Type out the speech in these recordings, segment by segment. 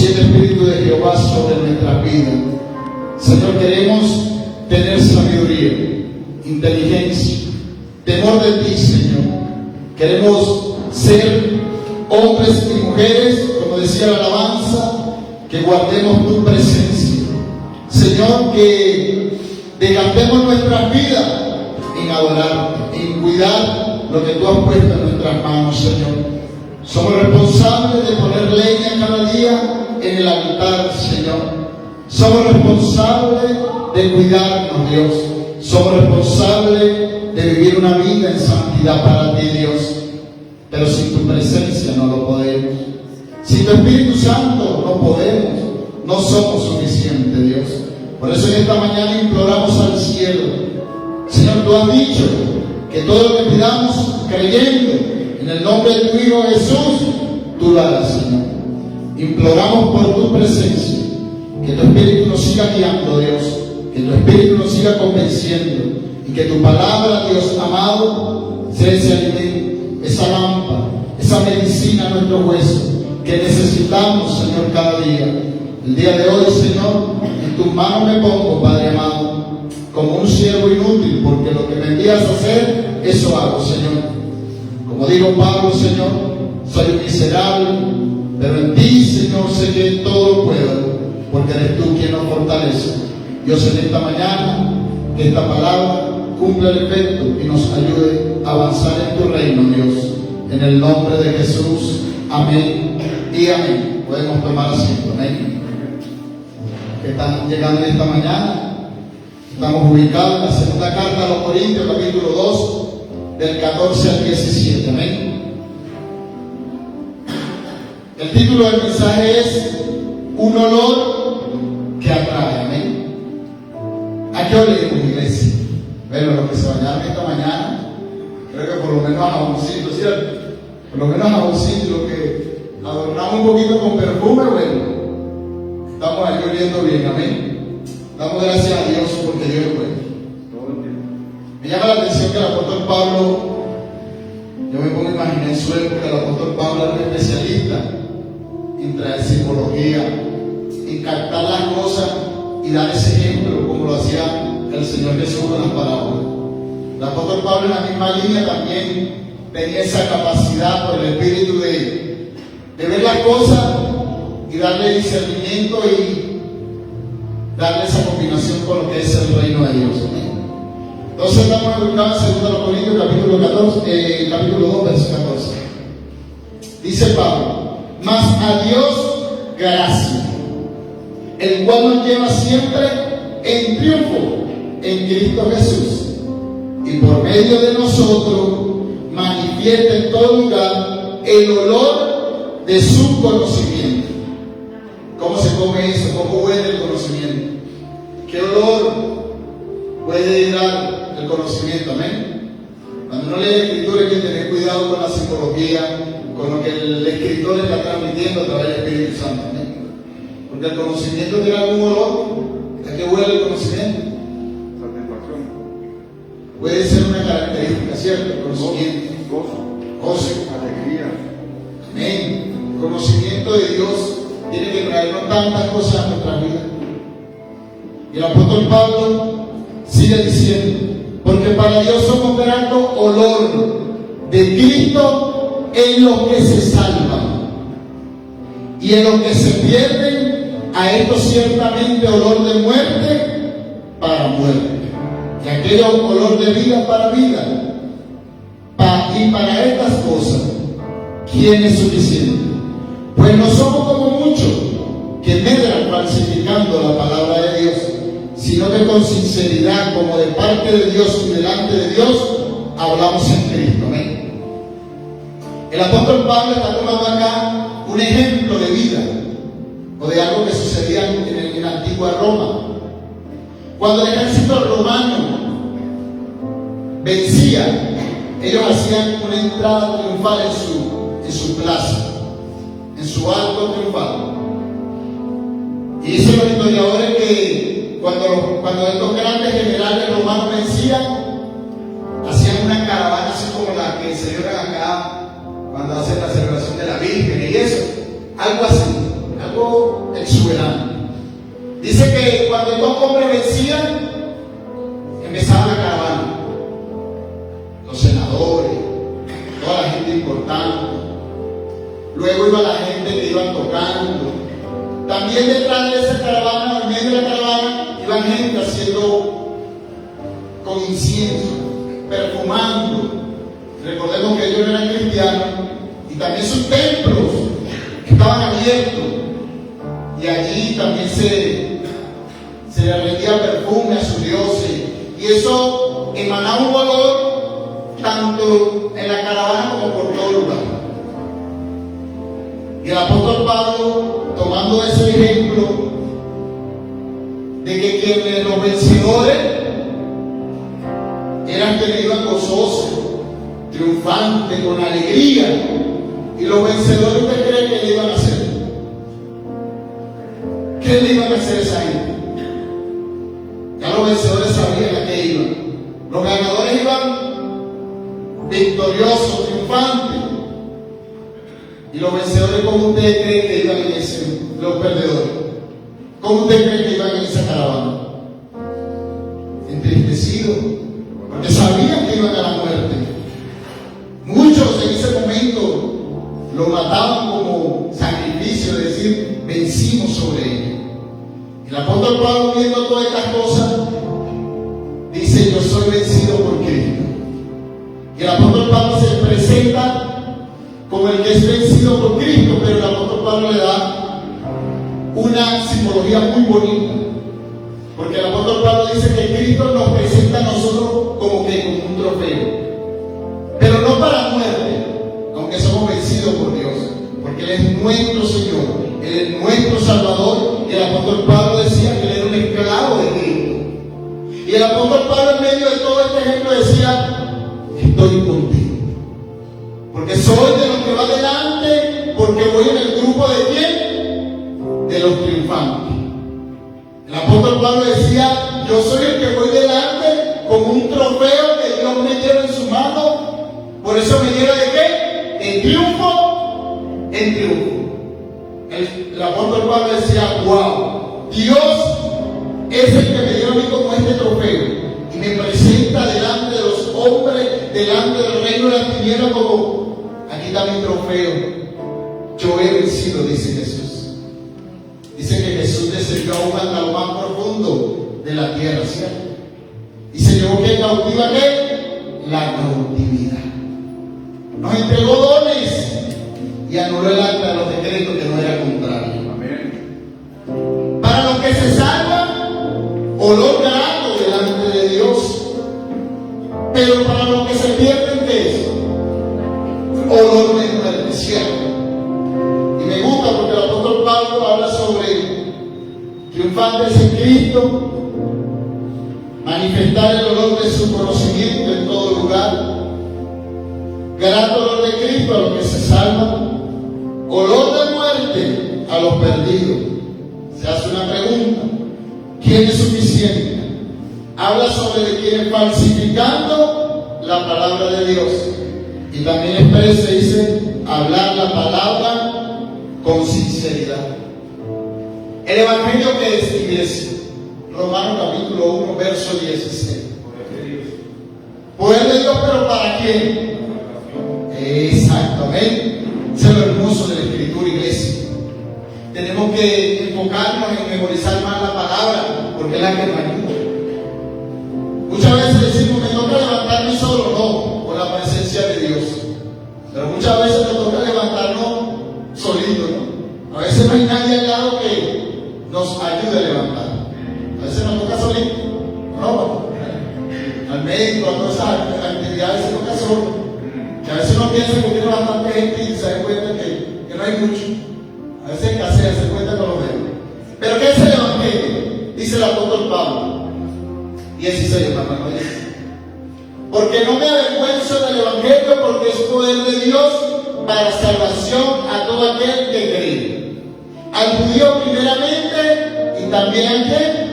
7 Espíritus de Jehová sobre nuestras vidas. Señor, queremos tener sabiduría, inteligencia, temor de ti, Señor. Queremos ser hombres y mujeres, como decía la alabanza, que guardemos tu presencia. Señor, que desgastemos nuestras vidas en adorarte, en cuidar lo que tú has puesto en nuestras manos, Señor. Somos responsables de poner leña cada día en el altar, Señor. Somos responsables de cuidarnos, Dios. Somos responsables de vivir una vida en santidad para ti, Dios. Pero sin tu presencia no lo podemos. Sin tu Espíritu Santo no podemos. No somos suficientes, Dios. Por eso en esta mañana imploramos al cielo. Señor, tú has dicho que todo lo que pidamos creyendo en el nombre de tu Hijo Jesús, tú lo harás, Señor. Imploramos por tu presencia, que tu Espíritu nos siga guiando, Dios, que tu Espíritu nos siga convenciendo y que tu palabra, Dios amado, sea ese alimento, esa lámpara, esa medicina a nuestro hueso que necesitamos, Señor, cada día. El día de hoy, Señor, en tus manos me pongo, Padre amado, como un siervo inútil, porque lo que me envías a hacer, eso hago, Señor. Como dijo Pablo, Señor, soy un miserable, pero en ti, Señor, sé que todo lo puedo, porque eres tú quien nos fortalece. Dios, en esta mañana, que esta palabra cumpla el efecto y nos ayude a avanzar en tu reino, Dios. En el nombre de Jesús, amén y amén. Podemos tomar asiento, amén. Que están llegando esta mañana, estamos ubicados en la segunda carta a los Corintios, capítulo 2, del 14 al 17, amén. El título del mensaje es un olor que atrae, amén. ¿A qué olemos, iglesia? Bueno, los que se bañaron esta mañana, creo que por lo menos a jaboncito, ¿cierto? Por lo menos a jaboncito, lo que adornamos un poquito con perfume, bueno, estamos ahí oliendo bien, amén. Damos gracias a Dios porque Dios es bueno. Me llama la atención que el apóstol Pablo, yo me pongo a imaginar en su época, el apóstol Pablo era un especialista en traer simbología, en captar las cosas y dar ese ejemplo como lo hacía el Señor Jesús con las parábolas. El apóstol Pablo en la misma línea también tenía esa capacidad por el Espíritu de ver las cosas y darle discernimiento y darle esa combinación con lo que es el reino de Dios. Entonces estamos ubicados en 2 Corintios capítulo 2, verso 14. Dice Pablo: mas a Dios gracia, el cual nos lleva siempre en triunfo en Cristo Jesús, y por medio de nosotros manifiesta en todo lugar el olor de su conocimiento. ¿Cómo se come eso? ¿Cómo huele el conocimiento? ¿Qué olor puede dar el conocimiento? Amén. Cuando uno lee la Escritura hay que tener cuidado con la simbología, con lo que el escritor está transmitiendo a través del Espíritu Santo. Amén. Porque el conocimiento tiene algún olor. ¿A qué huele el conocimiento? Satisfacción. Puede ser una característica, ¿cierto? El conocimiento. Gozo. Alegría. Amén. El conocimiento de Dios tiene que traernos tantas cosas a nuestra vida. Y el apóstol Pablo sigue diciendo: porque para Dios somos grato olor de Cristo en los que se salvan, y en los que se pierden, a esto ciertamente olor de muerte para muerte, y aquello olor de vida para vida. Y para estas cosas, ¿quién es suficiente? Pues no somos como muchos que medran falsificando la palabra de Dios, sino que con sinceridad, como de parte de Dios y delante de Dios, hablamos en Cristo. Amén. El apóstol Pablo está tomando acá un ejemplo de vida o de algo que sucedía en la antigua Roma. Cuando el ejército romano vencía, ellos hacían una entrada triunfal en su plaza, en su arco triunfal. Y dicen los historiadores que cuando estos grandes generales romanos vencían, hacían una caravana así como la que celebran acá cuando hacen la celebración de la Virgen y eso, algo así algo exuberante. Dice que cuando el 2 hombres vencían, empezaba la caravana. Los senadores, toda la gente importante. Luego iba la gente que iban tocando. También detrás de esa caravana, en medio de la caravana, iban gente haciendo con incienso, perfumando. Recordemos que ellos eran cristianos y también sus templos estaban abiertos. Y allí también se le rendía perfume a sus dioses. Y eso emanaba un olor tanto en la caravana como por todo lugar. Y el apóstol Pablo, tomando ese ejemplo de que quienes los vencedores eran quienes iban gozosos, triunfantes, con alegría, y los vencedores, ¿usted cree que le iban a hacer? ¿Qué le iban a hacer a esa gente? Ya los vencedores sabían a qué iban. Los ganadores iban victoriosos, triunfantes. Y los vencedores, ¿cómo usted cree que iban en ese? Los perdedores, ¿cómo usted cree que iban en esa caravana? Entristecidos, porque sabían que iban a la muerte. Muchos en ese momento lo mataban como sacrificio, es decir, vencimos sobre él. Y el apóstol Pablo, viendo todas estas cosas, dice: yo soy vencido por Cristo. Y el apóstol Pablo se presenta como el que es vencido por Cristo, pero el apóstol Pablo le da una simbología muy bonita, porque el apóstol Pablo dice que Cristo nos presenta a nosotros como un trofeo, pero no para muerte, aunque somos vencidos por Dios, porque Él es nuestro Señor, Él es nuestro Salvador. Y el apóstol Pablo decía que Él era un esclavo de Cristo. Y el apóstol Pablo, en medio de todo este ejemplo, decía: estoy contigo, porque soy de los que va delante, porque voy en el grupo de quién, de los triunfantes. El apóstol Pablo decía: yo soy el que voy delante con un trofeo que Dios me lleva en su mano. Por eso me lleva ¿de qué? De triunfo en triunfo. El apóstol Pablo decía: wow, Dios es el que me lleva a mí como este trofeo y me presenta delante de los hombres, delante del reino de las tinieblas, como: aquí está mi trofeo, yo he vencido, dice Jesús. Dice que Jesús descendió a lo más profundo de la tierra, ¿cierto? Y se llevó que cautiva ¿qué? La cautividad. Nos entregó dones y anuló el acta de los decretos que no era contrario. Amén. Para los que se salvan, olor grato delante de Dios. Pero para los que se pierden, ¿qué es? Olor de muerte, ¿cierto? Y me gusta porque el apóstol Pablo habla sobre triunfantes en Cristo, manifestar el olor de su conocimiento en todo lugar, grato olor de Cristo a los que se salvan, olor de muerte a los perdidos. Se hace una pregunta: ¿quién es suficiente? Habla sobre de quienes falsificando la palabra de Dios. Y también expresa, dice, hablar la palabra con sinceridad. El evangelio que es, iglesia, Romanos capítulo 1, verso 16. Poder de Dios, pero ¿para quién? Exactamente. Eso es lo hermoso de la Escritura, iglesia. Tenemos que enfocarnos en memorizar más la palabra, porque es la que nos ayuda. Muchas veces decimos: me toca levantarme solo. No, con la presencia de Dios. Pero muchas veces nos toca levantarnos solitos, ¿no? A veces no hay nadie al lado que nos ayude a levantar. A veces nos toca solito. No, al médico, a todas esas actividades se toca solo. Y a veces uno piensa que tiene bastante gente y se da cuenta que no hay mucho. A veces escasea, se cuenta con los dedos. Pero ¿qué es el evangelio? Dice el apóstol Pablo 16, hermano, dice: porque no me avergüenzo del evangelio, porque es poder de Dios para salvación a todo aquel que cree, al judío primeramente y también al que.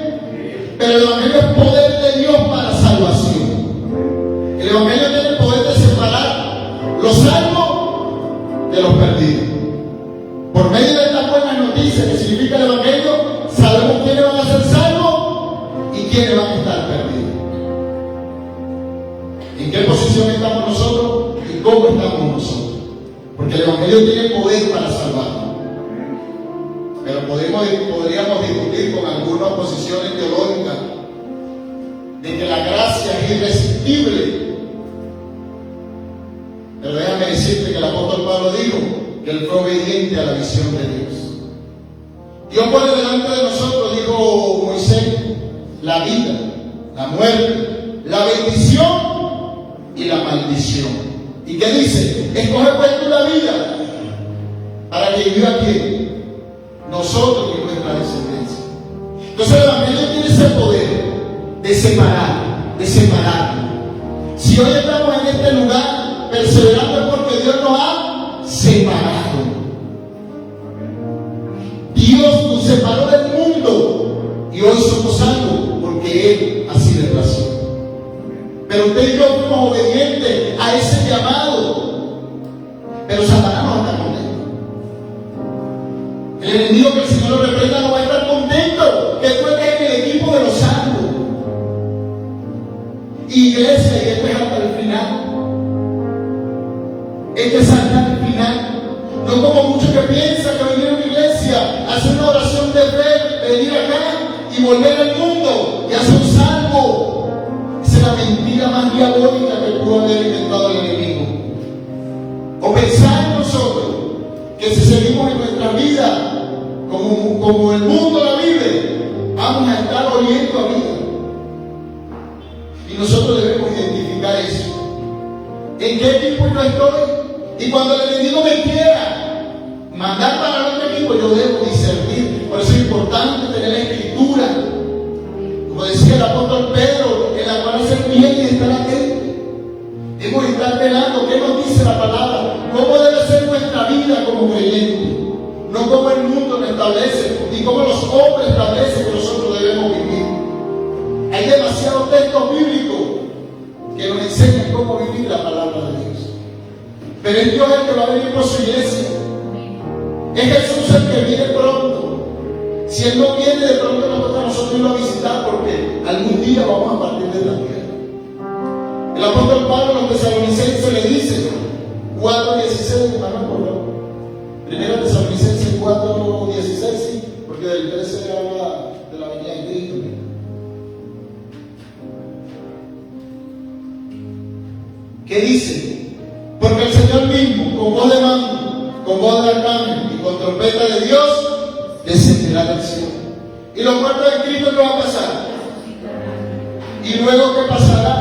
Pero el evangelio es poder de Dios para salvación. El evangelio tiene el poder de separar los salvos de los perdidos. Por medio de estas buenas noticias que cómo estamos nosotros. Porque el Evangelio tiene poder para salvarnos. Pero podríamos discutir con algunas posiciones teológicas de que la gracia es irresistible. Pero déjame decirte que el apóstol Pablo dijo que él fue obediente a la visión de Dios. Dios pone delante de nosotros, dijo Moisés, la vida, la muerte, la bendición y la maldición. ¿Y qué dice? Escoge pues tú la vida para que viva quién, nosotros y nuestra descendencia. Entonces el Evangelio tiene ese poder de separar. Si hoy estamos en este lugar perseverando es porque Dios nos ha separado. Dios nos separó del mundo y hoy somos salvos porque Él así le plació. Pero usted y yo fuimos obedientes a ese llamado. Pero Satanás no está contento. El enemigo que el Señor lo reprenda no va a estar contento que tú estés en el equipo de los salvos. Iglesia, y esto es hasta el final. Esto es hasta el final. No como muchos que piensan que venir a una iglesia, hacer una oración de fe, venir acá y volver al mundo y hacer un salvo. Esa es la mentira más diabólica que pudo haber inventado el enemigo. O pensar en nosotros que si seguimos en nuestra vida como el mundo la vive, vamos a estar oliendo a vida. Y nosotros debemos identificar eso. ¿En qué equipo yo estoy? Y cuando el enemigo me quiera mandar para el otro equipo, yo debo discernir. Por eso es importante tener la escritura. Como decía el apóstol Pedro, en la cual hacer bien y estar atento. Debemos estar velando qué nos dice la palabra, cómo debe ser nuestra vida como creyentes, no como el mundo nos establece, ni como los hombres establecen que nosotros debemos vivir. Hay demasiados textos bíblicos que nos enseñan cómo vivir la palabra de Dios. Pero es Dios el que va a venir por su iglesia. Es Jesús el que viene pronto. Si Él no viene, de pronto nos toca a nosotros irlo a visitar porque algún día vamos a partir de la tierra. El apóstol Pablo a los tesalonicenses le dice 4:16, hermano, por favor. Primera Tesalonicenses 4:16, sí, porque del 13 habla de la venida de Cristo. ¿Qué dice? Porque el Señor mismo, con voz de mando, con voz de arcángel y con trompeta de Dios, descenderá del cielo. Y los muertos de Cristo, ¿qué va a pasar? Y luego, ¿qué pasará?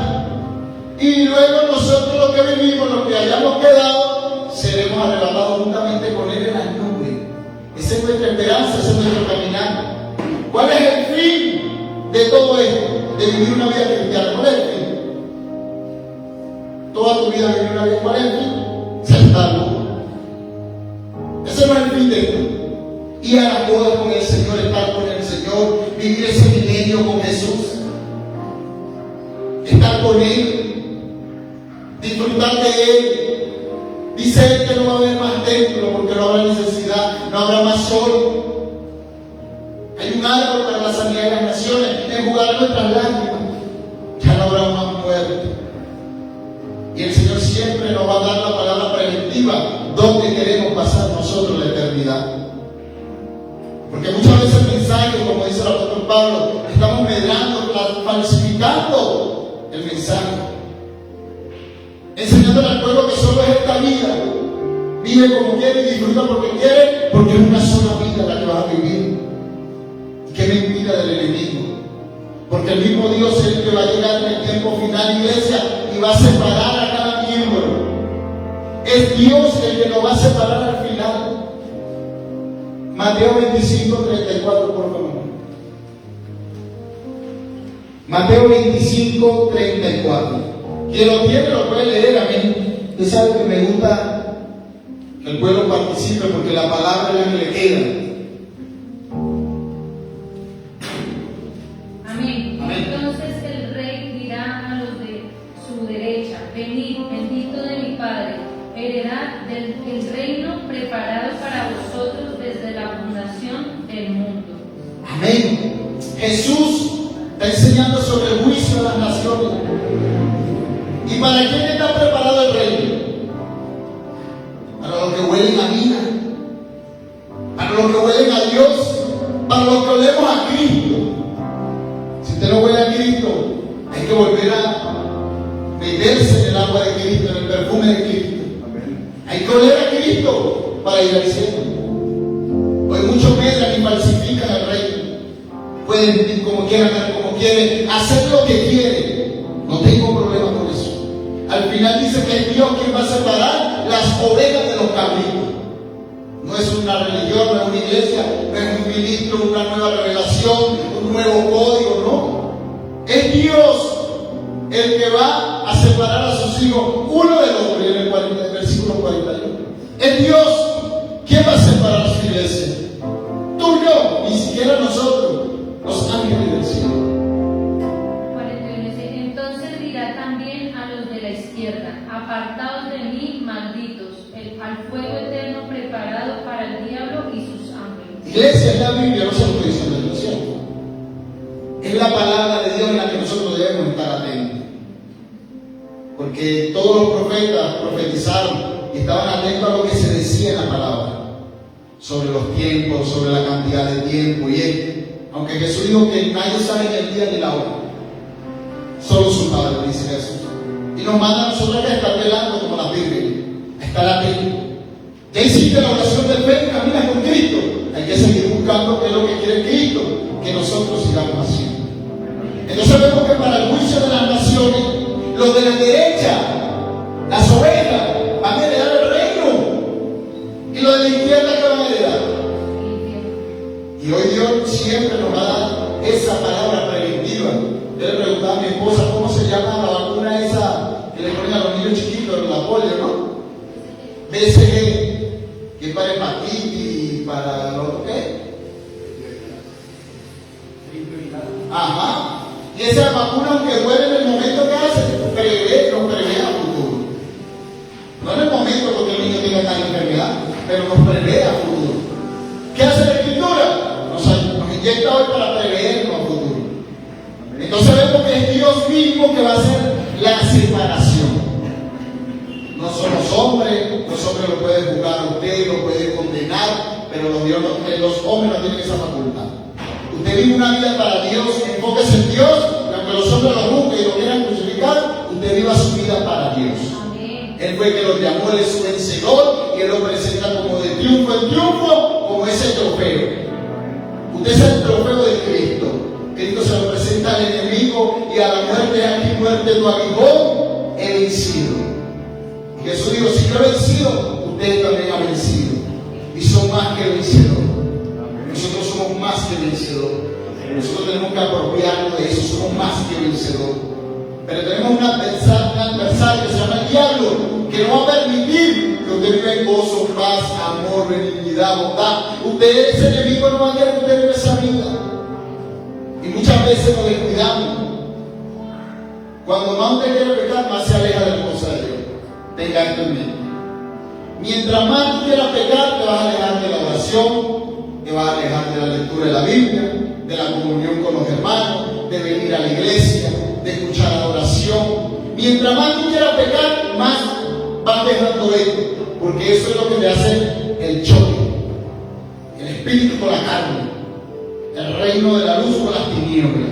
Y luego nosotros los que vivimos, los que hayamos quedado, seremos arrebatados juntamente con Él en las nubes. Esa es nuestra esperanza, ese es nuestro caminar. ¿Cuál es el fin de todo esto? De vivir una vida cristiana. ¿Cuál es el fin? Toda tu vida vivir una vida. ¿Cuál es el fin? Ser salvo. Ese no es el fin de esto. Ir a la boda con el Señor, estar con el Señor, vivir ese milenio con Jesús, estar con Él, disfrutar de Él. Dice Él que no va a haber más templo porque no habrá necesidad, no habrá más sol. Hay un árbol para la sanidad de las naciones, enjugar nuestras lágrimas, ya no habrá más muerte. Y el Señor siempre nos va a dar la palabra preventiva donde queremos pasar nosotros la eternidad. Porque muchas veces el mensaje, como dice el apóstol Pablo, estamos medrando, falsificando el mensaje, enseñándole al pueblo que solo es esta vida, vive como quiere y disfruta porque quiere, porque es una sola vida la que vas a vivir. Y qué mentira del enemigo, porque el mismo Dios es el que va a llegar en el tiempo final, iglesia, y va a separar a cada miembro. Es Dios el que nos va a separar al final. Mateo 25:34, por favor. Mateo 25:34. Quien lo tiene lo puede leer. A mí, usted sabe que me gusta que el pueblo participe porque la palabra es la que le queda. Amén. Amén. Entonces el rey dirá a los de su derecha: venid, bendito de mi Padre, heredad del reino preparado para vosotros desde la fundación del mundo. Amén. Jesús está enseñando sobre el juicio de las naciones. ¿Y para quién está preparado el reino? los que huelen a Dios, para los que olemos a Cristo. Si usted no huele a Cristo, hay que volver a meterse en el agua de Cristo, en el perfume de Cristo. Hay que oler a Cristo para ir al cielo. Hoy muchos medran y falsifican el reino. Pueden vivir como quieran, como quieren, hacer lo que quieren. No tengo problema con eso. Al final dice que es Dios quien va a separar las ovejas de los cabritos. No es una religión, no es una iglesia, no es un ministro, una nueva revelación, un nuevo código, no. Es Dios el que va a separar a sus hijos uno del otro, en el versículo 41. Es Dios quien va a separar a su iglesia. Tú y yo, ni siquiera nosotros, los ángeles del cielo. 41 dice, entonces dirá también a los de la izquierda, apartados de mí, malditos, al fuego eterno preparado para el diablo y sus ángeles. Iglesia, es la Biblia, no se lo estoy diciendo yo, ¿cierto? Es la palabra de Dios en la que nosotros debemos estar atentos. Porque todos los profetas profetizaron y estaban atentos a lo que se decía en la palabra. Sobre los tiempos, sobre la cantidad de tiempo y esto. Aunque Jesús dijo que nadie sabe ni el día ni la hora. Solo su Padre, dice Jesús. Y nos manda a nosotros a estar velando como la Biblia. A estar atentos. Ya hiciste la oración de fe, caminas con Cristo. Hay que seguir buscando qué es lo que quiere Cristo, que nosotros sigamos haciendo. Entonces vemos que para el juicio de las naciones, los de la derecha, las ovejas, van a heredar el reino. Y los de la izquierda, ¿qué van a heredar? Y hoy Dios siempre nos va a dar esa palabra preventiva. Yo le preguntaba a mi esposa cómo se llama la vacuna esa que le ponen a los niños chiquitos, la polio, ¿no? BCG, que es para hepatitis, para lo que. Ajá. Y esa vacuna, aunque duele en el momento que hace, nos prevé a futuro. No en el momento porque el niño tenga tal enfermedad, pero nos prevé a futuro. ¿Qué hace la Escritura? Nos inyecta hoy para prevernos a futuro. Entonces vemos que es Dios mismo que va a hacer la separación. No somos hombres, los hombres lo pueden juzgar a usted, lo pueden condenar, pero los hombres no tienen esa facultad. Usted vive una vida para Dios, enfóquese en Dios, y aunque los hombres lo juzguen y lo quieran crucificar, usted viva su vida para Dios. Amén. Él fue el que los llamó, Él es su vencedor, y Él lo presenta como de triunfo en triunfo, como ese trofeo. Usted es el trofeo de Cristo. Cristo se lo presenta al enemigo y a la muerte, aquí muerte tu aguijón, he vencido. Y Jesús dijo, si yo he vencido, ustedes también han vencido. Y son más que vencedores. Nosotros somos más que vencedores. Nosotros tenemos que apropiarnos de eso, somos más que vencedores. Pero tenemos un adversario que se llama el diablo, que no va a permitir que usted viva en gozo, paz, amor, benignidad, bondad. Usted, ese enemigo, no va a querer que usted viva esa vida. Y muchas veces nos descuidamos. Cuando más usted quiere pecar, más se aleja de la cosa de Dios. Tenga esto en mente. Mientras más tú quieras pecar, te vas a alejar de la oración, te vas a alejar de la lectura de la Biblia, de la comunión con los hermanos, de venir a la iglesia, de escuchar la oración. Mientras más tú quieras pecar, más vas dejando esto, porque eso es lo que te hace el choque, el espíritu con la carne, el reino de la luz con las tinieblas.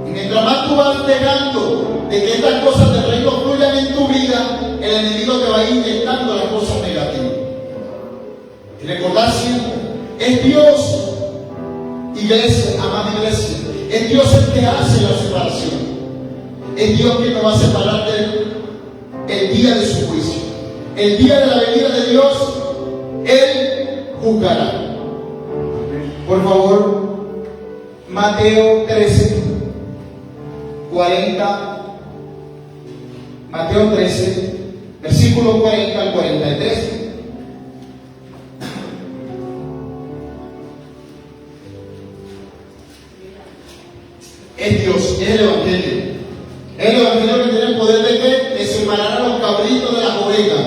Y mientras más tú vas dejando de que estas cosas del reino fluyan en tu vida, el enemigo te va a ir inyectando las cosas negativas. Y recordar siempre, es Dios, iglesia, amada iglesia, es Dios el que hace la separación. Es Dios quien nos va a separar del día de su juicio. El día de la venida de Dios, Él juzgará. Por favor, Mateo 13, 40. Mateo 13, versículo 40 al 43. Es Dios, es el Evangelio. Es el Evangelio que tiene el poder de qué? De separar a los cabritos de las ovejas.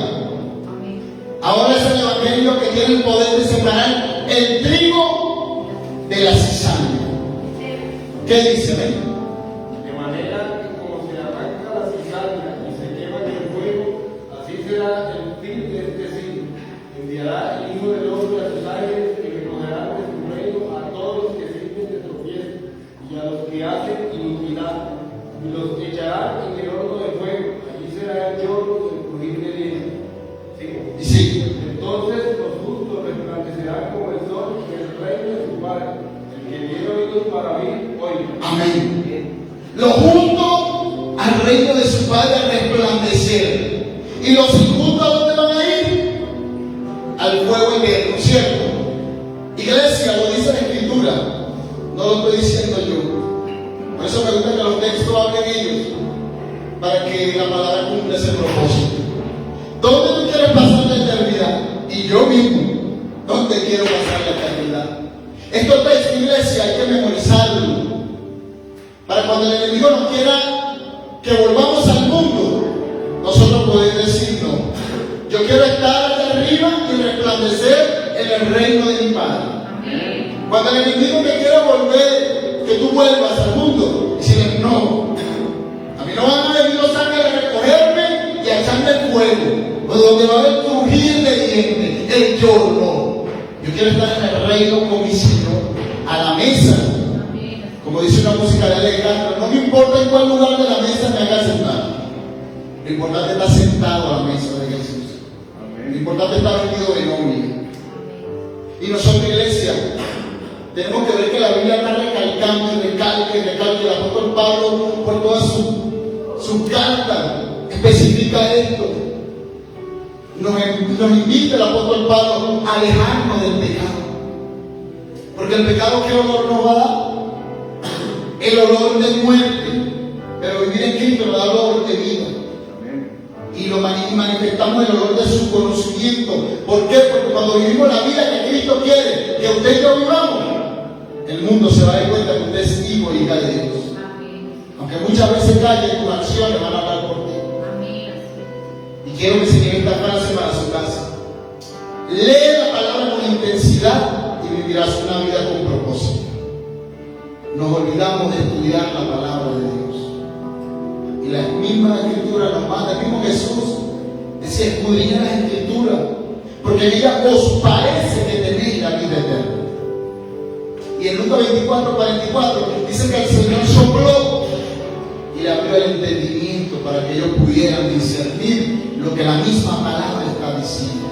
Ahora es el Evangelio que tiene el poder de separar el trigo de la cizaña. ¿Qué dice? De manera que como se arranca la cizaña y se quema en el fuego, así será el fin de este siglo. Enviará el Hijo del Hombre a sus ángeles Padre. El que viene luz para mí, hoy. Amén. Los juntos al reino de su Padre a resplandecer. Y los injustos, ¿a dónde van a ir? Al fuego eterno, ¿cierto? Iglesia, lo dice la Escritura, no lo estoy diciendo yo. Por eso me gusta que los textos hablen ellos, para que la palabra cumpla ese propósito. ¿Dónde tú quieres pasar la eternidad? Y yo mismo, ¿dónde quiero pasar la eternidad? Estos textos, iglesia, hay que memorizarlo, para cuando el enemigo nos quiera que volvamos al mundo, nosotros podemos decir no. Yo quiero estar allá arriba y resplandecer en el reino de mi Padre. Amén. Cuando el enemigo me quiera volver, que tú vuelvas al mundo, decirle no. A mí no van a venir los ángeles a recogerme y a echarme el fuego, o donde va a haber crujir de dientes, el lloro, no. Yo quiero estar en el reino con mi Señor, a la mesa. Amén. Como dice una música de Alejandro, no me importa en cuál lugar de la mesa me haga sentar. Lo importante es estar sentado a la mesa de Jesús. Lo importante es estar vestido de novia. Y nosotros, iglesia, tenemos que ver que la Biblia está recalcando y recalca. El apóstol Pablo, por toda su carta, especifica esto. Nos invita el apóstol Pablo a alejarnos del pecado. Porque el pecado, ¿qué olor nos va a dar? El olor de muerte. Pero vivir en Cristo nos da olor de vida. Y lo manifestamos el olor de su conocimiento. ¿Por qué? Porque cuando vivimos la vida que Cristo quiere que usted y yo vivamos, el mundo se va a dar cuenta que usted es hijo e hija de Dios. Amén. Aunque muchas veces calle, tus acciones van a hablar por ti. Amén. Y quiero que se lleve esta frase para su casa. Lee la palabra con intensidad y vivirás una vida con propósito. Nos olvidamos de estudiar la palabra de Dios. Y la misma Escritura nos manda, el mismo Jesús decía, escudriñad las Escrituras, porque en ella os parece que tenéis la vida eterna. Y en Lucas 24:44 dice que el Señor sopló y le abrió el entendimiento para que ellos pudieran discernir lo que la misma palabra está diciendo.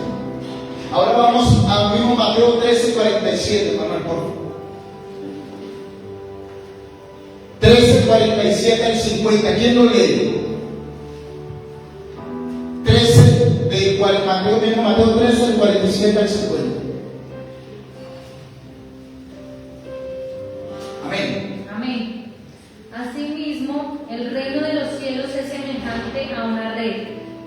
Ahora vamos al mismo Mateo 13:47, Manuel, por favor. 13:47 al 50. ¿Quién lo lee? 13 de Mateo 13, del 47 al 50. Amén. Amén. Asimismo, el reino de los cielos es semejante a una red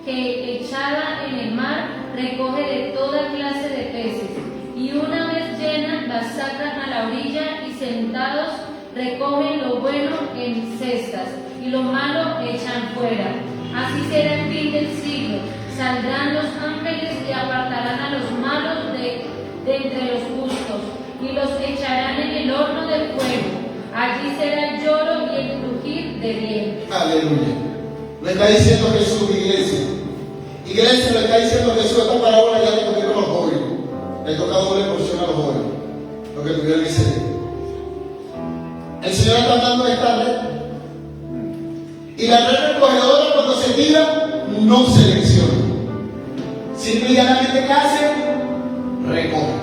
que, echada en el mar, recoge de toda clase de peces, y una vez llena, la sacan a la orilla y sentados recogen lo bueno en cestas y lo malo echan fuera. Así será el fin del siglo. Saldrán los ángeles y apartarán a los malos de entre los justos y los echarán en el horno del fuego. Allí será el lloro y el crujir de dientes. Aleluya. Lo está diciendo Jesús, iglesia. Iglesia, lo está diciendo Jesús. Esta parábola ya le tocó a los jóvenes. Le toca doble porción a los jóvenes. Lo que tuvieron que ser. El Señor está dando esta red. Y la red recogedora, cuando se tira, no selecciona. Simple y llanamente, ¿qué hace? Recoge.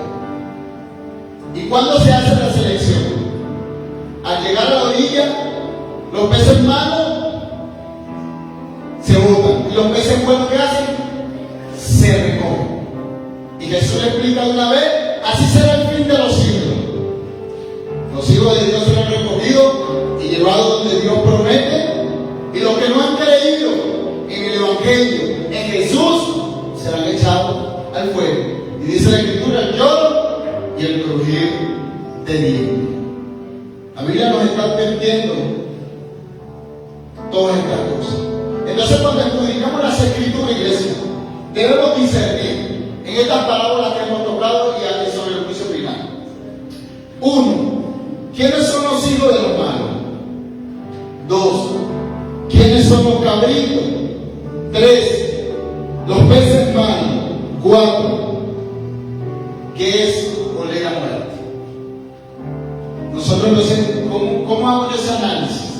¿Y cuándo se hace la selección? Al llegar a la orilla, los peces malos se botan. Y los peces buenos, ¿qué hacen? Se recogen. Y Jesús le explica de una vez: así será el fin de los siglos. Los hijos de Dios serán recogidos y llevados donde Dios promete, y los que no han creído en el Evangelio, en Jesús, serán echados al fuego. Y dice la Escritura: el lloro y el crujir de dientes. La Biblia nos está advirtiendo todas estas cosas. Entonces, cuando estudiamos las Escrituras, iglesia, debemos discernir en estas parábolas que hemos tocado y sobre el juicio final. 1. ¿Quiénes son los hijos de los malos? 2. ¿Quiénes son los cabritos? 3. Los peces malos. 4. ¿Qué es oler a muerte? Nosotros no sé, ¿cómo hago yo ese análisis?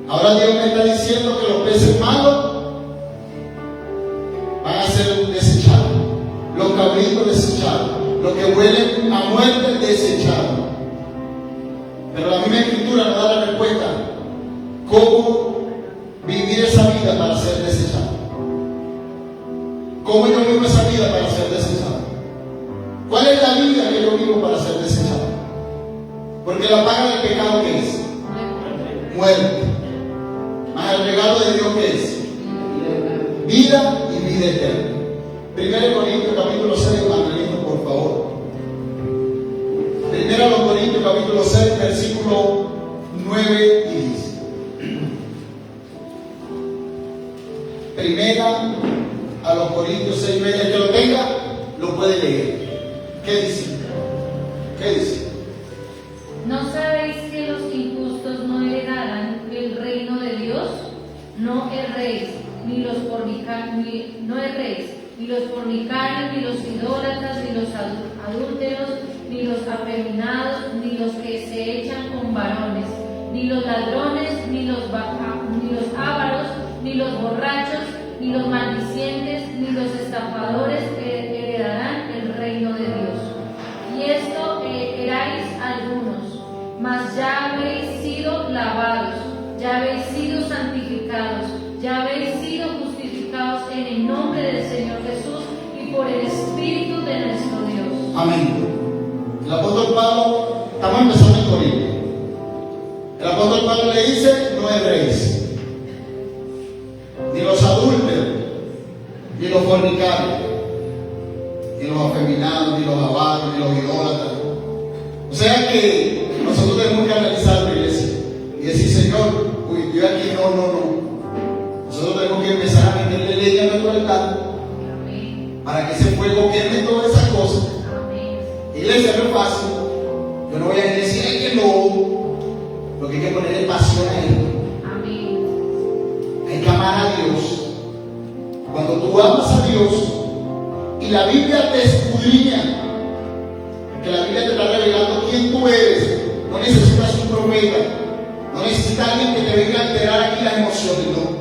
Ahora Dios me está diciendo que los peces malos van a ser desechados, los cabritos desechados, lo que huele a muerte desechado. Pero la misma Escritura nos da la respuesta: cómo vivir esa vida para ser desechado. ¿Cómo yo vivo esa vida para ser desechado? ¿Cuál es la vida que yo vivo para ser desechado? Porque la paga del pecado, ¿qué es? Muerte. Más el regalo de Dios, ¿qué es? Vida y vida eterna. 1 Corintios capítulo 6, Evangelista, por favor. 1 Corintios capítulo 6, versículo 9 y 10. Primera a los Corintios 6, 9. El que lo tenga, lo puede leer. ¿Qué dice? ¿Qué dice? ¿No sabéis que los injustos no heredarán el reino de Dios? No erréis, ni los fornicarios, ni los idólatras, ni los adúlteros, ni los afeminados, ni los que se echan con varones, ni los ladrones, ni los ávaros, ni los borrachos, ni los maldicientes, ni los estafadores heredarán el reino de Dios. Y esto erais algunos, mas ya habéis sido lavados, ya habéis sido santificados, ya habéis sido justificados en el nombre del Señor Jesús y por el Espíritu de nuestro Dios. Amén. El apóstol Pablo, estamos empezando en Corinto. El apóstol Pablo le dice: no erréis, ni los adúlteros, ni los fornicarios, ni los afeminados, ni los avaros, ni los idólatras. O sea que nosotros tenemos que analizar la iglesia y decir: Señor, yo aquí no. Nosotros tenemos que empezar a meterle leña a nuestro altar para que ese fuego queme todas esas cosas. Iglesia no es fácil. Yo no voy a decir que no. Lo que hay que ponerle pasión a Él. Hay que amar a Dios. Cuando tú amas a Dios y la Biblia te escudriña, que la Biblia te está revelando quién tú eres, no necesitas un profeta, no necesitas alguien que te venga a alterar aquí las emociones, no.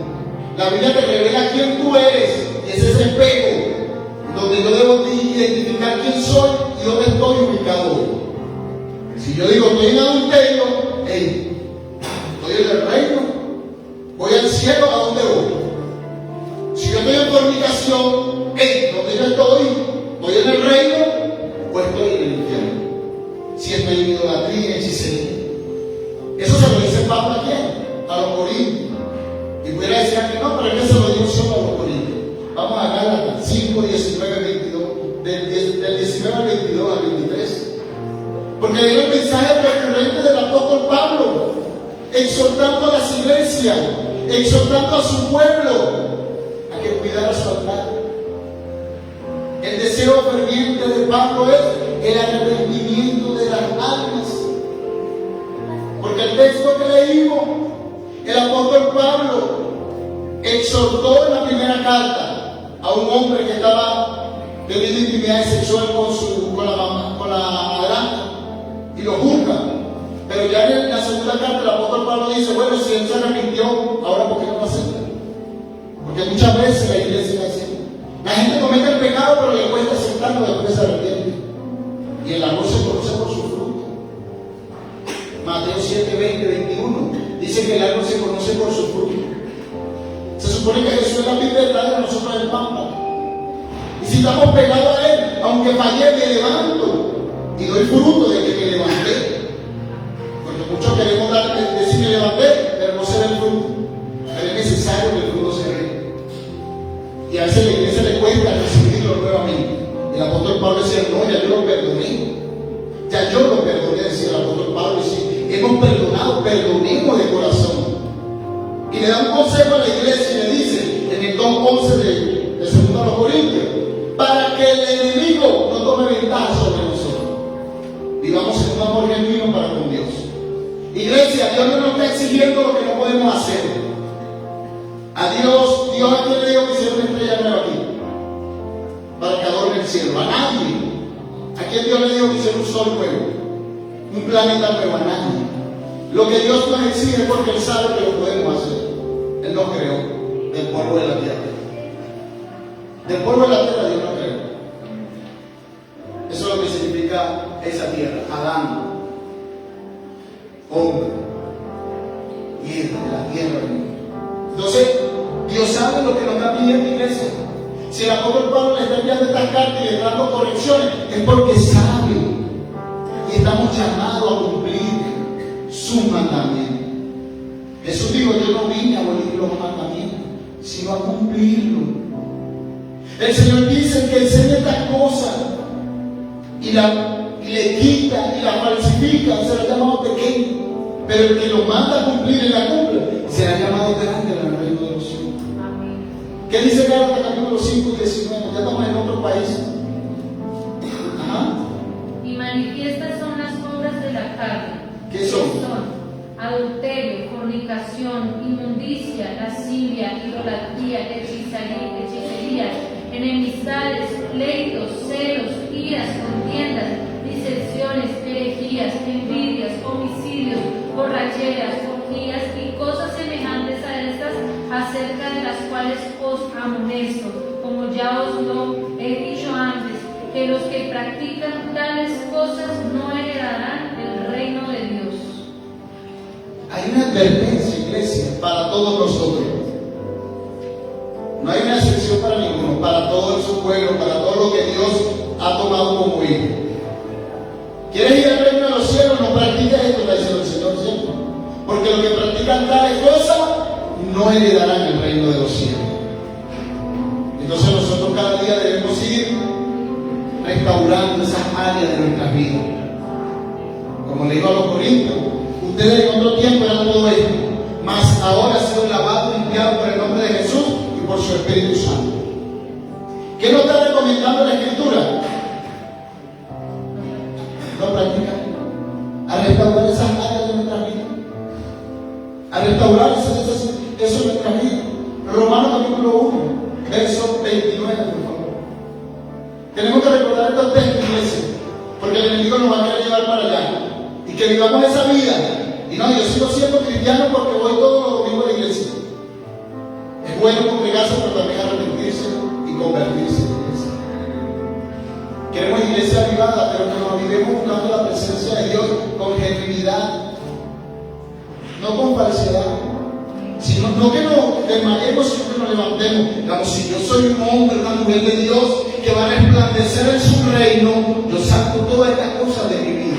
La Biblia te revela quién tú eres, y ese es ese espejo donde yo debo identificar quién soy y dónde estoy ubicado hoy. Si yo digo estoy en adulterio, estoy en el reino, voy al cielo, ¿a dónde voy? Si yo estoy en fornicación, ¿dónde yo estoy? ¿Estoy en el reino o estoy en el infierno? Si estoy en idolatría, en hechicería. Eso se lo dice Pablo a quién? A los corintios. Y pudiera decir que no, pero es que se lo dio solo a los corintios. Vamos a Gálatas 5, 19, 22, del 19 al 22 al 23. Porque hay un mensaje recurrente del apóstol Pablo, exhortando a las iglesias, exhortando a su pueblo a que cuidara su altar. El deseo ferviente de Pablo es el arrepentimiento de las almas. Porque el texto que leímos, el apóstol Pablo exhortó en la primera carta a un hombre que estaba teniendo intimidad sexual con la madrastra y lo juzga. Pero ya en la segunda carta el apóstol Pablo dice: bueno, si él se arrepintió, ahora ¿por qué no lo acepta? Porque muchas veces la iglesia es así. La gente comete el pecado, pero le cuesta aceptarlo, después se arrepiente. Y el amor se conoce por su fruto. Mateo 7, 20, 21 dice que el árbol se conoce por su fruto. Se supone que Jesús es la vida verdadera, nosotros el Papa. Y si estamos pegados a Él, aunque fallé, me levanto y doy fruto de que me levanté. Porque muchos queremos decir me levanté, pero no se ve el fruto. Pero es necesario que el fruto se vea. Y a veces la iglesia le cuesta recibirlo nuevamente. El apóstol Pablo decía: no, ya yo lo perdoné. Ya yo lo perdoné, decía el apóstol Pablo. Y hemos perdonado, perdonemos de corazón. Y le da un consejo a la iglesia y le dice en el 2:11 de 2 Corintios: para que el enemigo no tome ventaja sobre nosotros. Vivamos en un amor genuino para con Dios. Iglesia, Dios no nos está exigiendo lo que no podemos hacer. A Dios a quien le dijo que hiciera una estrella nueva aquí para que adorne el cielo. A nadie. ¿A quién Dios le dijo que hiciera un sol nuevo? Un planeta nuevo. A nadie. Lo que Dios nos exige es porque Él sabe que lo podemos hacer. Él nos creó del polvo de la tierra. Del polvo de la tierra Dios nos creó. Eso es lo que se significa esa tierra? Adán, hombre, tierra, de la tierra del mundo. Entonces, Dios sabe lo que nos está pidiendo, iglesia. Si el apóstol Pablo le está enviando estas cartas y le está dando correcciones, es porque sabe y estamos llamados a cumplir sus mandamientos. Jesús dijo: yo no vine a abolir los mandamientos, sino a cumplirlos. El Señor dice que enseña estas cosas y le quita y la falsifica, será llamado pequeño, pero el que lo manda a cumplir y la cumple será llamado grande en el reino de los cielos. ¿Qué dice Gálatas capítulo 5, 19? Ya estamos en otro país. Ajá. Y manifiestas son las obras de la carne. ¿Qué son? Adulterio, fornicación, inmundicia, lascivia, idolatría, hechicería, enemistades, pleitos, celos, iras, contiendas, disensiones, herejías, envidias, homicidios, borracheras, orgías y cosas semejantes a estas, acerca de las cuales os amonesto, como ya os lo he dicho antes, que los que practican tales cosas no heredarán el reino de Dios. Hay una advertencia, iglesia, para todos nosotros. No hay una excepción para ninguno, para todo su pueblo, para todo lo que Dios ha tomado como hijo. ¿Quieres ir al reino de los cielos? No practiques esto, está diciendo el Señor siempre. Porque los que practican tales cosas no heredarán el reino de los cielos. Entonces nosotros cada día debemos ir restaurando esas áreas de nuestras vidas. Como le digo a los corintios, ustedes en otro tiempo eran todo esto, mas ahora ha sido lavado y limpiado por el nombre de Jesús y por su Espíritu Santo. ¿Qué nos está recomendando la Escritura? No practicar, a restaurar esas áreas de nuestra vida, a restaurar eso en nuestra vida. Romanos capítulo 1, verso 29, por favor. Tenemos que recordar estos textos, iglesia, porque el enemigo nos va a querer llevar para allá y que vivamos esa vida. Y no, yo sigo siendo cristiano porque voy todos los domingos a la iglesia. Es bueno congregarse, pero también arrepentirse y convertirse en iglesia. Queremos iglesia avivada, pero que nos avivemos buscando la presencia de Dios con genuinidad, no con falsedad. Sino, no que nos desmayemos, sino que nos levantemos. Digamos, si yo soy un hombre, una mujer de Dios que va a resplandecer en su reino, yo saco todas estas cosas de mi vida.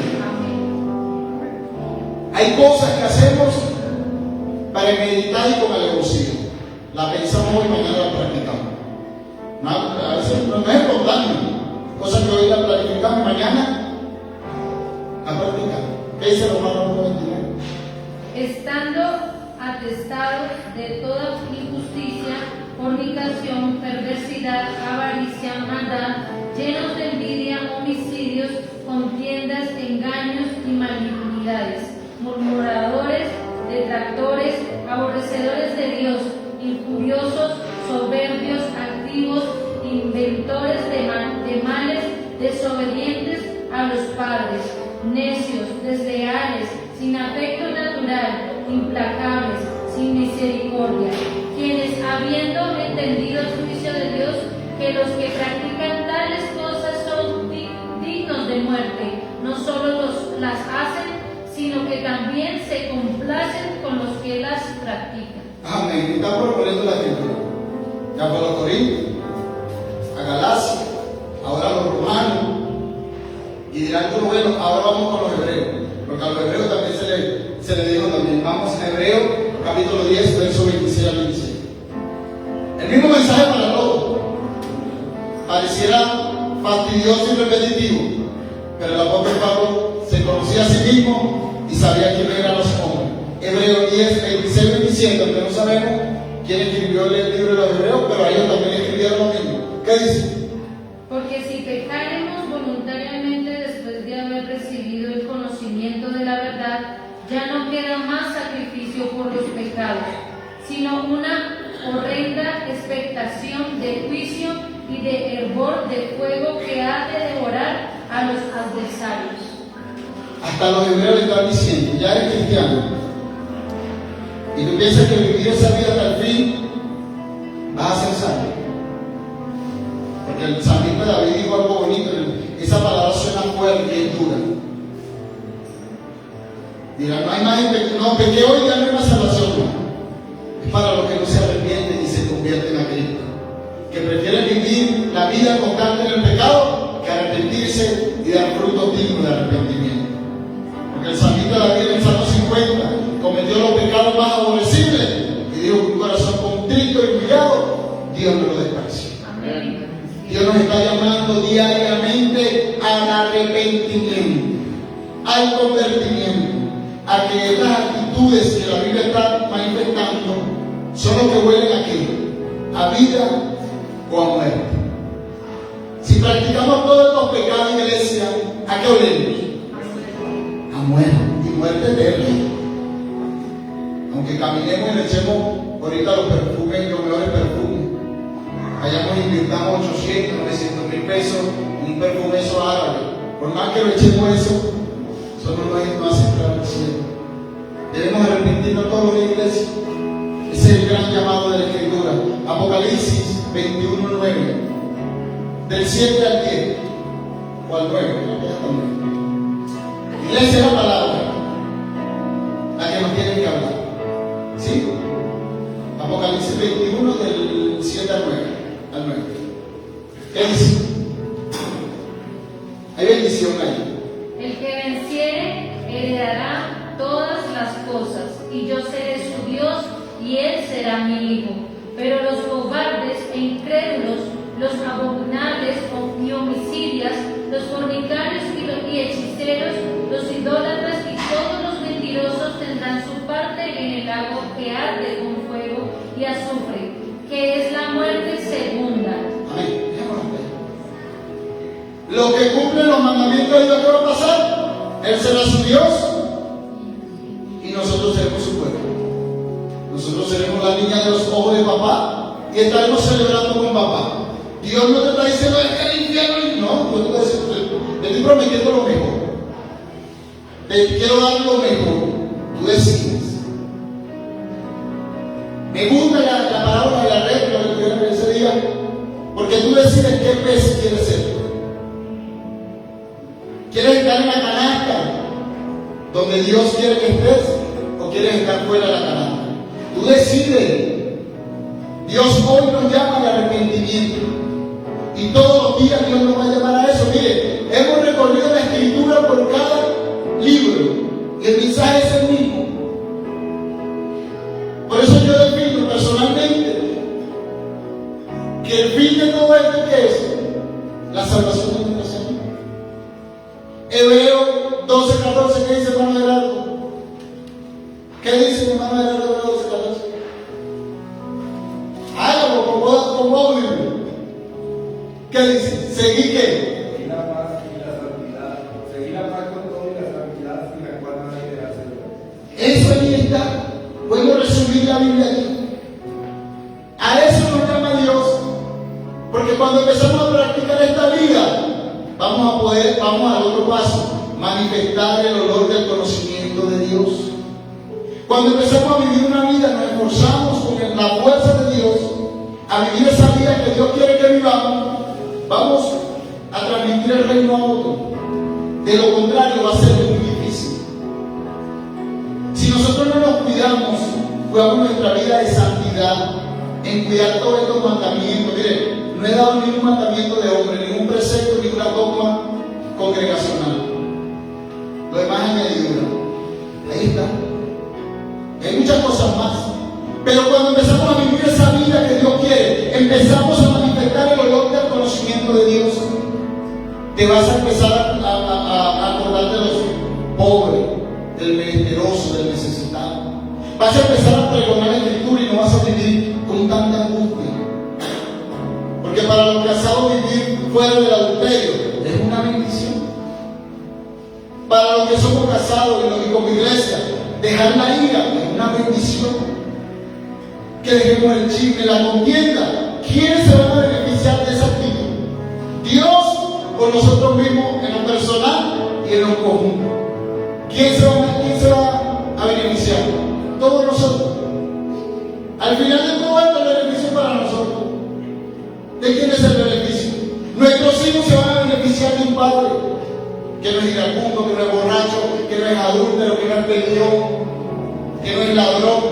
Hay cosas que hacemos para meditar y con alevosía. La pensamos hoy y mañana la practicamos. No, a veces no es espontáneo. Cosas que hoy la planificamos y mañana la practicamos. ¿Qué dice Romanos 1:29? Estando atestados de toda injusticia, fornicación, perversidad, avaricia, maldad, llenos de envidia, homicidios, contiendas, engaños y malignidades, murmuradores, detractores, aborrecedores de Dios, injuriosos, soberbios, activos, inventores de males, desobedientes a los padres, necios, desleales, sin afecto natural, implacables, sin misericordia, quienes, habiendo entendido el juicio de Dios, que los que practican tales cosas son dignos de muerte, no solo las hacen, sino que también se complacen con los que las practican. Amén. Está proponiendo la Escritura. Ya por los Corintios, a Galacia, ahora a los romanos, y dirán, bueno, ahora vamos con los hebreos, porque a los hebreos también se le dijo también. Vamos a Hebreos, capítulo 10, verso 26 al 26. El mismo mensaje para todos. Pareciera fastidioso y repetitivo, pero el apóstol Pablo se conocía a sí mismo y sabía quién eran los hombres. Hebreos 10, 26, 27, aunque no sabemos quién escribió el libro de los hebreos, pero a ellos también escribieron lo mismo. ¿Qué dice? Porque si pecaremos voluntariamente después de haber recibido el conocimiento de la verdad, ya no queda más sacrificio por los pecados, sino una horrenda expectación de juicio y de hervor de fuego que ha de devorar a los adversarios. Hasta los hebreos le están diciendo, ya eres cristiano, y tú piensas que vivir esa vida hasta el fin vas a ser salvo. Porque el salmista David dijo algo bonito, esa palabra suena fuerte. Dirán, no hay más, no, pequé hoy, ya no hay más salvación. Es para los que no se arrepienten y se convierten a Cristo, que prefieren vivir la vida constante en el pecado que arrepentirse y dar frutos dignos de arrepentimiento. Porque el salmista David en el Salmo 50 cometió los pecados más aborrecibles y dijo que un corazón contrito y humillado, Dios no lo desprecia. Amén. Dios nos está llamando diariamente al arrepentimiento, al convertimiento, a que estas actitudes que la Biblia está manifestando son los que huelen a qué, a vida o a muerte. Si practicamos todos estos pecados, iglesia, ¿a qué olemos? A muerte, y muerte eterna. Aunque caminemos y le echemos ahorita los perfumes, los mejores perfumes, invirtamos 800, 900 mil pesos en un perfume eso árabe, por más que lo echemos eso no hace entrar al cielo. Debemos arrepentirnos todos los días, iglesia. Ese es el gran llamado de la Escritura. Apocalipsis 21:9, del 7 al 10 o al 9, iglesia es la palabra la que nos tiene que hablar, ¿sí? Apocalipsis 21 del 7 al 9. ¿Qué dice? Hay bendición ahí. El que venciere heredará todas las cosas, y yo seré su Dios, y él será mi hijo. Pero los cobardes e incrédulos, los abominables y homicidas, los fornicarios y hechiceros, los idólatras y todos los mentirosos tendrán su parte en el lago que arde con fuego y azufre, que es la muerte segunda. Amén. Lo que cumple los mandamientos de Dios, ¿qué va a pasar? Él será su Dios y nosotros seremos su pueblo. Nosotros seremos la niña de los ojos de papá y estaremos celebrando con papá. Dios no te está diciendo es que el infierno, no, yo te voy a decir, te estoy prometiendo lo mejor. Te quiero dar lo mejor. Tú decides. Me gusta la parábola de la red que lo tuvieron ese día, porque tú decides qué pez quieres ser. ¿Quieres estar en la canasta donde Dios quiere que estés o quieres estar fuera de la canasta? Tú decides. Dios hoy nos llama al arrepentimiento y todos los días Dios nos va a llamar a eso. Mire, hemos recorrido la Escritura por cada libro y el mensaje es el mismo. Por eso yo defino personalmente que el fin de todo esto, ¿qué es? La salvación de nuestro Señor. Hebreos 12:14, ¿qué dice hermano Gerardo? ¿Qué dice hermano Gerardo? Hebreos 12:14. Hágalo con móvil. ¿Qué dice? ¿Seguí qué? Seguir la paz y la santidad. Seguir la paz con todo y la santidad sin la cual nadie debe hacerlo. Eso ahí está. Podemos resumir la Biblia aquí. A eso nos llama Dios. Porque cuando empezamos a practicar esta vida, vamos al otro paso, manifestar el olor del conocimiento de Dios. Cuando empezamos a vivir una vida, nos esforzamos con la fuerza de Dios a vivir esa vida que Dios quiere que vivamos. Vamos a transmitir el reino a otro. De lo contrario, va a ser muy difícil. Si nosotros no nos cuidamos nuestra vida de santidad, en cuidar todos estos mandamientos. Mire, no he dado ningún mandamiento de hombre, ningún precepto, ninguna dogma congregacional. Lo demás es añadidura. Ahí está. Hay muchas cosas más. Pero cuando empezamos a vivir esa vida que Dios quiere, empezamos a manifestar el olor del conocimiento de Dios. Te vas a empezar a acordar de los pobres, del menesteroso, del necesitado. Vas a empezar a pregonar la Escritura y no vas a vivir con tanta angustia. Porque para los casados vivir fuera del adulterio es una bendición. Para los que somos casados y como iglesia, dejar la ira es una bendición. Que dejemos el chisme, la contienda. ¿Quiénes se van a beneficiar de esa actitud? Dios o nosotros mismos en lo personal y en lo conjunto. ¿Quién se va a beneficiar? Todos nosotros. Al final de todo esto el beneficio para nosotros. ¿De quién es el beneficio? Nuestros hijos se van a beneficiar de un padre que no es iracundo, que no es borracho, borracho, que no es adúltero, que no es peleón, que no es ladrón,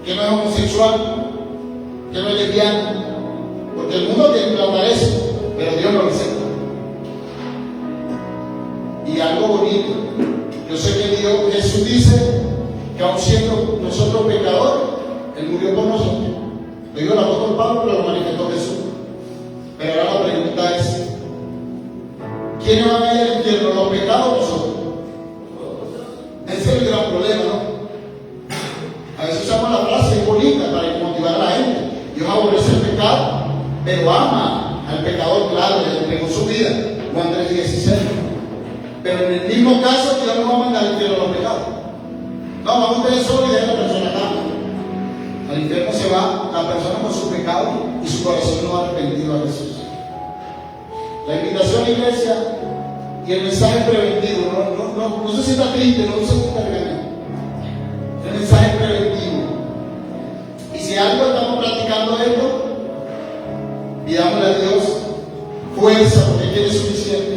que no es homosexual, que no es lesbiano. Porque el mundo te implantará eso, pero Dios no lo acepta. Y algo bonito, yo sé que Jesús dice que aun siendo nosotros pecadores, Él murió por nosotros. Lo dijo el apóstol Pablo, pero lo manifestó Jesús. Pero ahora la pregunta es, ¿quiénes van a ir al infierno? ¿Los pecados o nosotros? Ese es el gran problema, ¿no? A veces usamos la frase bonita para motivar a la gente. Dios aborrece el pecado, pero ama al pecador, claro, le entregó su vida. Juan 3:16. Pero en el mismo caso, Dios no va a mandar al infierno a los pecados. No, vamos a tener solo y dejar a la persona acá. Al infierno se va la persona con su pecado y su corazón no ha arrepentido a Jesús. La invitación a la iglesia y el mensaje preventivo, no se sienta triste, no se sienta regañado. El mensaje preventivo. Y si algo estamos practicando esto, pidámosle a Dios fuerza, porque Él es suficiente.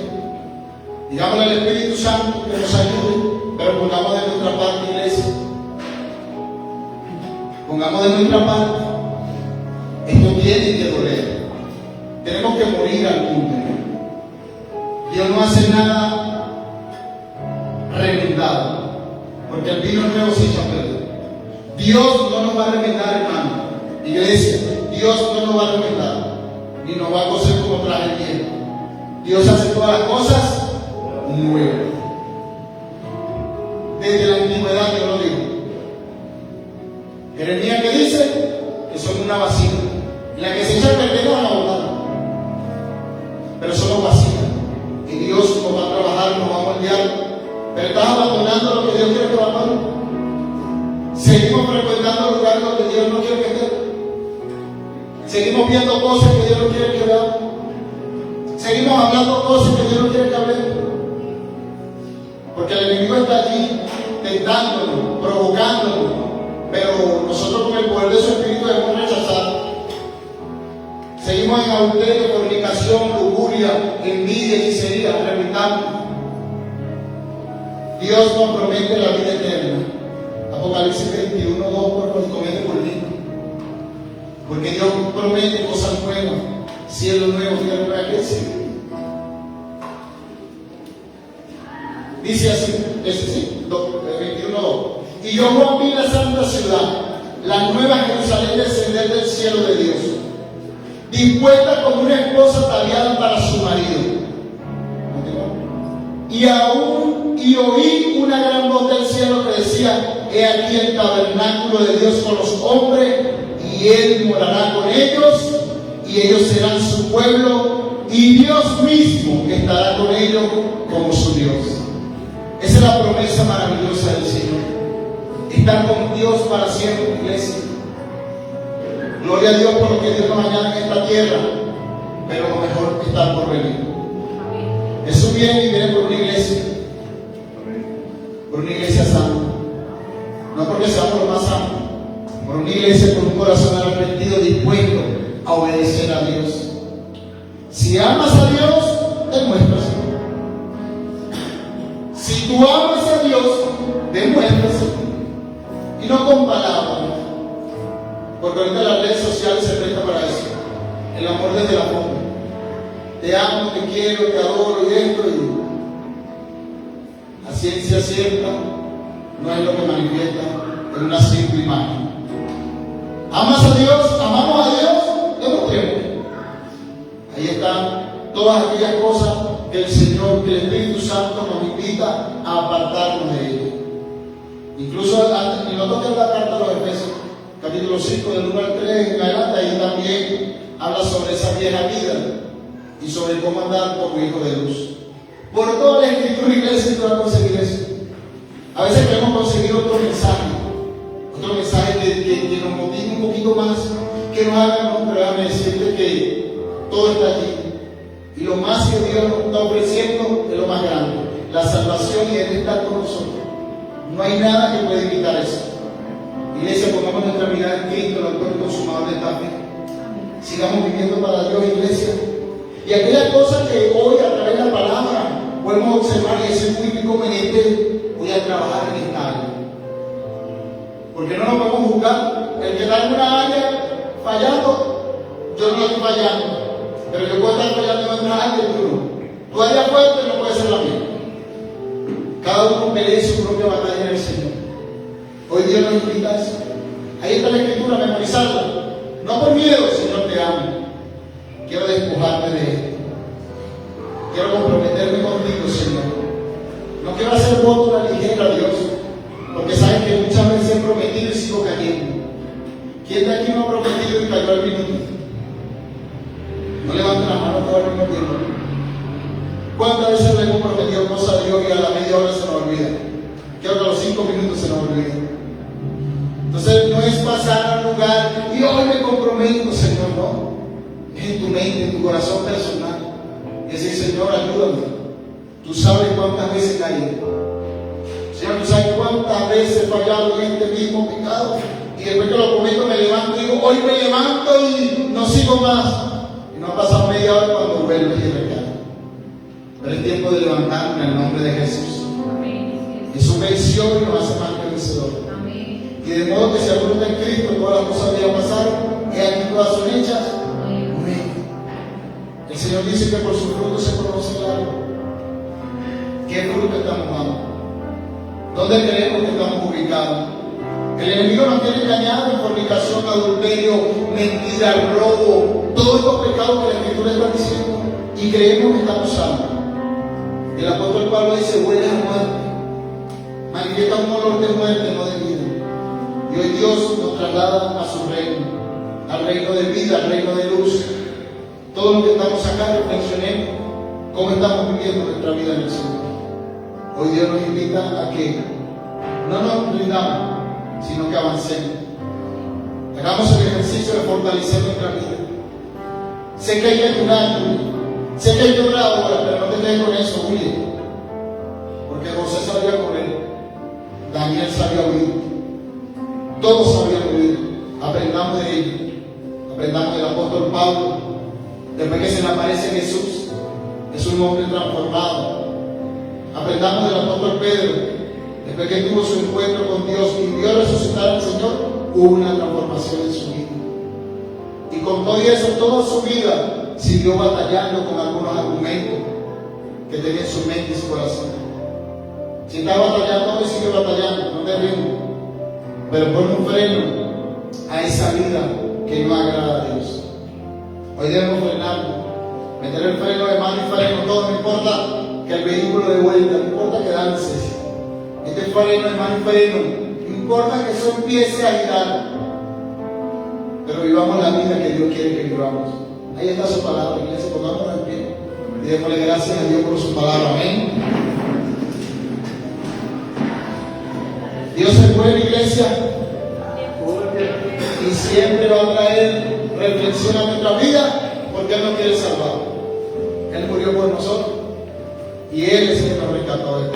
Digámosle al Espíritu Santo que nos ayude, pero pongamos de nuestra parte, iglesia. Pongamos de nuestra parte. Esto tiene que doler. Tenemos que morir al mundo. Dios no hace nada remendado, porque el vino nuevo se echa a perder. Dios no nos va a remendar, hermano. Iglesia, Dios no nos va a remendar, ni nos va a coser como traje viejo. Dios hace todas las cosas nuevas. Desde la antigüedad Dios lo dijo. Jeremías que dice que son una vasija, en la que se echa a perder no van a botar, pero somos vasijas. Y Dios nos va a trabajar, nos va a moldear. Pero estás abandonando lo que Dios quiere que abandone. Seguimos frecuentando lugares donde Dios no quiere que esté. Seguimos viendo cosas que Dios no quiere que veamos. Seguimos hablando cosas que Dios no quiere que hablemos. Porque el enemigo está allí tentándonos, provocándonos. Pero nosotros con el poder de su espíritu debemos rechazar. Seguimos en adulterio, fornicación, lujuria, envidia, hechicería, repitamos. Dios nos promete la vida eterna. Apocalipsis 21:2 comete por mí. Porque Dios promete cosas nuevas, cielo nuevo, tierra nueva, que sí. Dice así, ese sí, 21:2. Y yo vi la santa ciudad, la nueva Jerusalén, descender del cielo de Dios, dispuesta como una esposa ataviada para su marido. Y oí una gran voz del cielo que decía: he aquí el tabernáculo de Dios con los hombres, y Él morará con ellos, y ellos serán su pueblo, y Dios mismo estará con ellos como su Dios. Esa es la promesa maravillosa del Señor. Estar con Dios para siempre, iglesia. Gloria a Dios por lo que Dios nos añade en esta tierra, pero lo mejor está por venir. Jesús viene y viene por una iglesia, por una iglesia santa. No porque seamos los más santos, por una iglesia con un corazón arrepentido, dispuesto a obedecer a Dios. Si amas a Dios, demuéstraselo. Si tú amas a Dios, demuéstraselo. Y no con palabras, porque ahorita las redes sociales se prestan para eso. El amor desde la forma. Te amo, te quiero, te adoro y esto, y la ciencia cierta no es lo que manifiesta en una simple imagen. ¿Amas a Dios? ¿Amamos a Dios? Demostremos. Ahí están todas aquellas cosas que el Señor, que el Espíritu Santo nos invita a apartarnos de ellas. Incluso en la carta a los Efesios, capítulo 5, del 1 al 3 en adelante, ahí también habla sobre esa vieja vida y sobre cómo andar como hijo de luz. Por toda la escritura, iglesia, tú vas a conseguir eso. A veces queremos conseguir otro mensaje que nos motive un poquito más, que nos haga, pero déjame decirte que todo está allí. Y lo más que Dios nos está ofreciendo es lo más grande, la salvación, y Él está con nosotros. No hay nada que pueda quitar eso. Iglesia, pongamos nuestra mirada en Cristo, el autor y consumador de esta fe. Sigamos viviendo para Dios, iglesia. Y aquellas cosas que hoy a través de la palabra podemos observar y es muy inconveniente, voy a trabajar en esta área. Porque no nos podemos juzgar. El que está en una área fallando, yo no estoy fallando. Pero yo puedo estar fallando en otra área y tú no. Tu área fuerte no puede ser la mía. Cada uno pelea su propia batalla en el Señor. Hoy Dios nos invita a eso. Ahí está la escritura, memorizarla. No por miedo, Señor, te amo. Quiero despojarme de esto. Quiero comprometerme contigo, Señor. No quiero hacer voto a la ligera, Dios, porque saben que muchas veces he prometido y sigo cayendo. ¿Quién de aquí no ha prometido y cayó al minuto? No levanten las manos todo al mismo tiempo. ¿Cuántas veces le hemos prometido cosas a Dios y a la media hora se nos olvida? Creo que a los 5 minutos se nos olvida. Entonces no es pasar al lugar y hoy me comprometo, Señor, no. Es en tu mente, en tu corazón personal. Y decir, Señor, ayúdame. Tú sabes cuántas veces he caído. Señor, tú sabes cuántas veces he fallado en este mismo pecado. Y después que lo cometo me levanto y digo, hoy me levanto y no sigo más. Y no ha pasado media hora cuando vuelve y recae. Pero es tiempo de levantarme en el nombre de Jesús. Amén. Jesús venció y nos hace más que vencedor. Amén. Y de modo que si alguno está en Cristo, todas las cosas ya pasaron, y aquí todas son hechas. Amén. El Señor dice que por sus frutos se conoce el árbol. ¿Qué fruto estamos dando? ¿Dónde creemos que estamos ubicados? El enemigo nos tiene engañado en fornicación, adulterio, mentira, robo, todos estos pecados que la Escritura está diciendo, y creemos que estamos salvos. El apóstol Pablo dice, huele a muerte, manifiesta un olor de muerte, no de vida. Y hoy Dios nos traslada a su reino, al reino de vida, al reino de luz. Todo lo que estamos acá, reflexionemos cómo estamos viviendo nuestra vida en el Señor. Hoy Dios nos invita a que no nos rindamos, sino que avancemos. Hagamos el ejercicio de fortalecer nuestra vida. Sé que hay que durar, sé que hay que durar ahora, pero no te quedes con eso, huye. Porque José sabía correr, Daniel sabía huir, todos sabían huir. Aprendamos de ellos, aprendamos del apóstol Pablo. Después que se le aparece Jesús, es un hombre transformado. Aprendamos del apóstol Pedro. Después que tuvo su encuentro con Dios y vio resucitar al Señor, hubo una transformación en su vida. Y con todo eso, toda su vida siguió batallando con algunos argumentos que tenía en su mente y su corazón. Si está batallando, hoy sigue batallando, no te rindas. Pero pon un freno a esa vida que no agrada a Dios. Hoy debemos frenarnos, meter el freno de mano y freno, todo, no importa que el vehículo de vuelta, no importa que dances. Este freno de mano y freno, no importa que eso empiece a girar, pero vivamos la vida que Dios quiere que vivamos. Ahí está su palabra, iglesia, pongámonos en pie y démosle gracias a Dios por su palabra. Amén. Dios es bueno, iglesia, y siempre va a traer reflexión a nuestra vida, porque Él nos quiere salvar. Él murió por nosotros y Él es el que nos rescató de